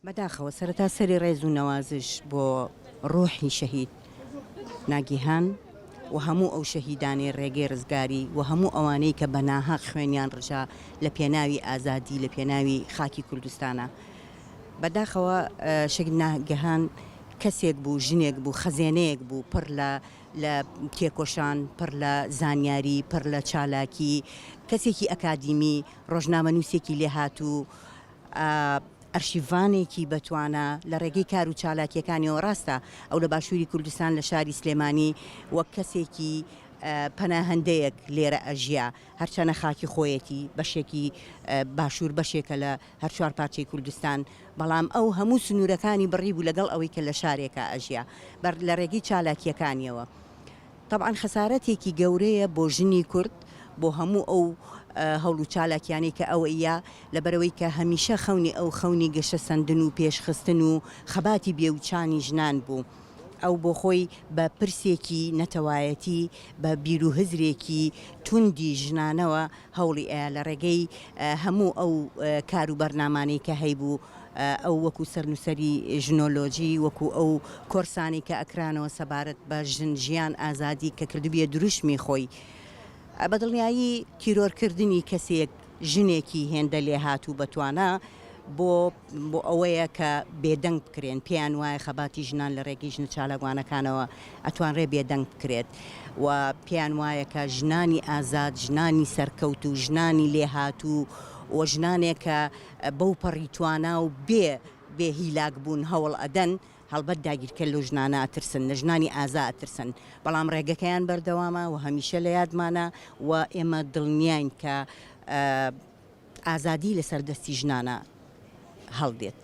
بەداخەوە سەرەتا سەری ڕێز و نەوازش بۆ ڕۆحی شەهید ناگیهان و هەموو ئەو شەهیدانی ڕێگەی ڕزگاری و هەموو ئەوانەی کە بە ناهەق خوێنیان ڕژا لە پێناوی ئازادی لە پێناوی خاکی کوردستانە. بەداخەوە شەهید ناگیهان کەسێک بوو، ژنێک بوو، خەزێنەیەک بوو پڕ لە تێکۆشان، پڕ لە زانیاری، پڕ لە چالاکی، کەسێکی ئەکادیمی، ڕۆژنامەنووسێکی لێهاتوو، ئەرشیڤانێکی بەتوانە لە ڕێگەی کار و چالاکیەکانیەوە. ڕاستە ئەو لە باشووری کوردستان لە شاری سلێمانی وەک کەسێکی پەناهەندەیەک لێرە ئەژیا، هەرچەنە خاکی خۆیەتی بەشێکی باشوور بەشێکە لە هەر چوار پارچەی کوردستان، بەڵام ئەو هەموو سنوورەکانی بڕی بوو لەگەڵ ئەوەی کە لە شارێکە ئەژیا لە ڕێگەی چالاکیەکانیەوە. طبعاً خەسارەتێکی گەورەیە بۆ ژنی کورد، بۆ هەموو ئەو هەوڵ و چالاکیانی کە ئەوەیە، لەبەرەوەی کە هەمیشە خەونی ئەو خەونی گەشە سەندن و پێشخستن و خەباتی بێوچانی ژنان بوو. ئەو بۆ خۆی بە پرسێکی نەتەوایەتی، بە بیر و هزرێکی توندی ژنانەوە هەوڵی ئەیە لە ڕێگەی هەموو ئەو کار و بەرنامانەی کە هەیبوو، ئەو وەکو سەرنووسەری ژنۆلۆژی، وەکو ئەو کۆرسانی کە ئەکرانەوە سەبارەت بە ژن ژیان ئازادی کە کردبیە دروشمی خۆی، بەدڵنیایی تیرۆرکردنی کەسێک ژنێکی هێندە لێ هاتوو بەتوانە بۆ ئەوەیە کە بێدەنگ بکرێن، پێیان وایە خەباتی ژنان لە ڕێگەی ژنە چالاکوانەکانەوە ئەتوانرێ بێدەنگ بکرێت و پێیان وایە کە ژنانی ئازاد، ژنانی سەرکەوت و ژنانی لێ هاتوو و ژنانێکە بەو پەڕیتوانە و بێ هیلاک بوون هەوڵ ئەدەن، هەڵبەت داگیرکە لەو ژنانە ئەترسن، لە ژنانی ئازا ئەترسن، بەڵام ڕێگەکەیان بەردەوامە و هەمیشە لە یادمانە و ئێمە دڵنیاین کە ئازادی لەسەر دەستی ژنانە هەڵدێت.